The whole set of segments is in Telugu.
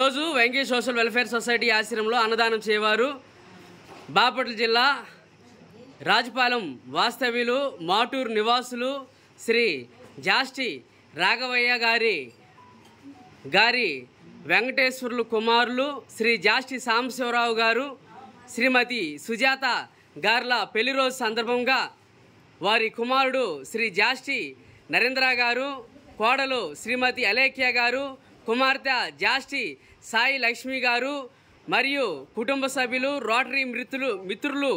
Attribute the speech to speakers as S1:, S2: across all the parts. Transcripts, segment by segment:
S1: రోజు వెంకీ సోషల్ వెల్ఫేర్ సొసైటీ ఆశ్రమంలో అన్నదానం చేయవారు బాపట్ల జిల్లా రాజపాలెం వాస్తవ్యులు మాటూరు నివాసులు శ్రీ జాస్టి రాఘవయ్య గారి వెంకటేశ్వర్లు కుమారులు శ్రీ జాస్టి సాంబశివరావు గారు శ్రీమతి సుజాత గార్ల పెళ్లి రోజు సందర్భంగా వారి కుమారుడు శ్రీ జాస్టి నరేంద్ర గారు, కోడలు శ్రీమతి అలేఖ్య గారు, కుమార్తె జాస్టి సాయి లక్ష్మి గారు మరియు కుటుంబ సభ్యులు రోటరీ మిత్రులు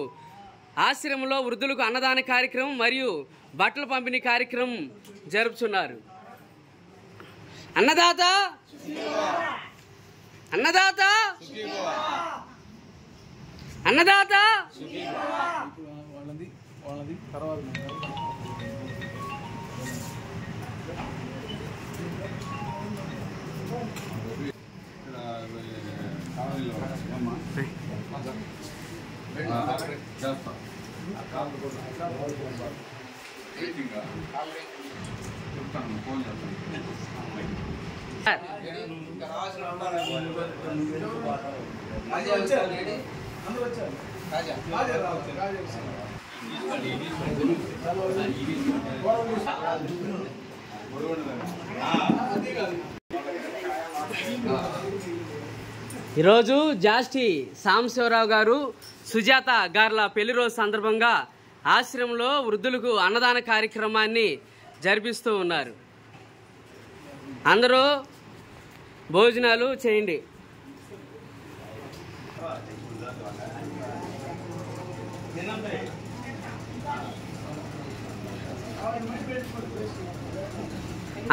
S1: ఆశ్రమంలో వృద్ధులకు అన్నదాన కార్యక్రమం మరియు బట్టల పంపిణీ కార్యక్రమం జరుపుతున్నారు. అన్నదాత అన్నదాత అన్నదాత ఈరోజు జాస్టి సాంబశివరావు గారు సుజాత గార్ల పెళ్లి రోజు సందర్భంగా ఆశ్రమంలో వృద్ధులకు అన్నదాన కార్యక్రమాన్ని జరిపిస్తూ ఉన్నారు. అందరూ భోజనాలు చేయండి.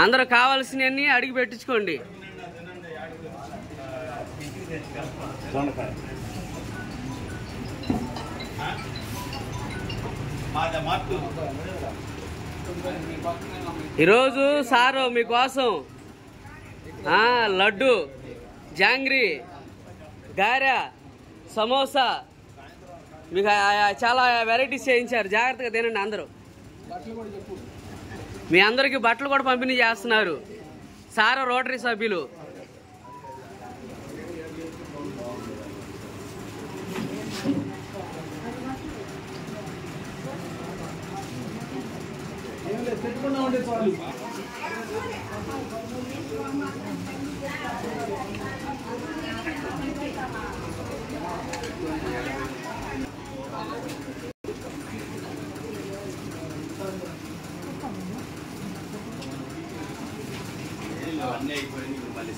S1: అందరూ కావాల్సినవన్నీ అడిగి పెట్టించుకోండి. ఈరోజు సారు మీకోసం లడ్డు, జాంగ్రీ, గారె, సమోసా మీకు చాలా వెరైటీస్ చేయించారు. జాగ్రత్తగా తినండి. అందరూ మీ అందరికీ బట్టలు కూడా పంపిణీ చేస్తున్నారు సారు రోటరీ సభ్యులు.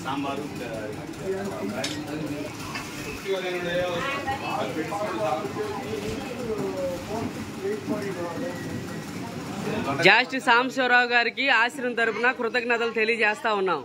S2: సాంబారు
S1: జాస్టి సాంబశివరావు గారికి ఆశ్రమం తరపున కృతజ్ఞతలు తెలియజేస్తా ఉన్నాం.